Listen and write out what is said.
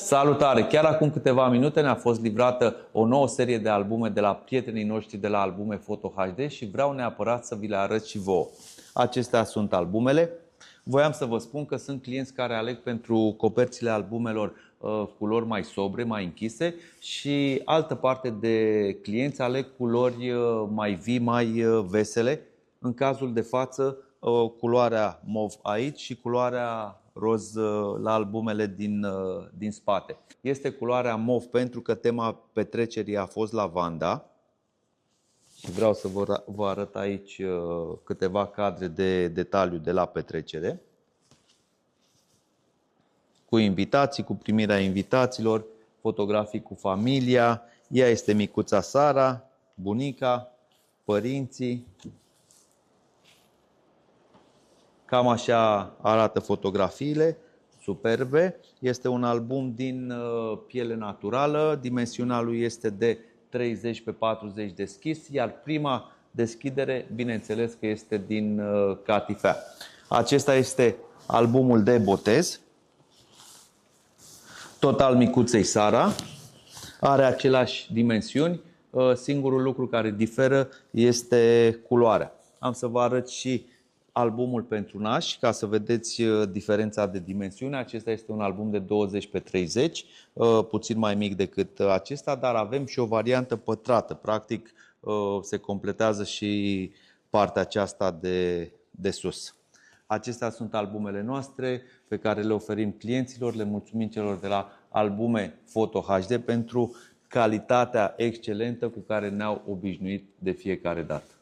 Salutare! Chiar acum câteva minute ne-a fost livrată o nouă serie de albume de la prietenii noștri de la Albume Photo HD și vreau neapărat să vi le arăt și vouă. Acestea sunt albumele. Voiam să vă spun că sunt clienți care aleg pentru coperțile albumelor culori mai sobre, mai închise și altă parte de clienți aleg culori mai vii, mai vesele. În cazul de față, culoarea mov aici și culoarea roz la albumele din spate. Este culoarea mov pentru că tema petrecerii a fost lavanda. Și vreau să vă arăt aici câteva cadre de detaliu de la petrecere. Cu invitații, cu primirea invitaților, fotografii cu familia. Ea este micuța Sara, bunica, părinții. Cam așa arată fotografiile, superbe. Este un album din piele naturală, dimensiunea lui este de 30 pe 40 deschis, iar prima deschidere, bineînțeles că este din catifea. Acesta este albumul de botez, tot al micuței Sara, are aceleași dimensiuni, singurul lucru care diferă este culoarea. Am să vă arăt și albumul pentru nași, ca să vedeți diferența de dimensiune. Acesta este un album de 20 pe 30, puțin mai mic decât acesta, dar avem și o variantă pătrată. Practic se completează și partea aceasta de sus. Acestea sunt albumele noastre pe care le oferim clienților. Le mulțumim celor de la Albume Photo HD pentru calitatea excelentă cu care ne-au obișnuit de fiecare dată.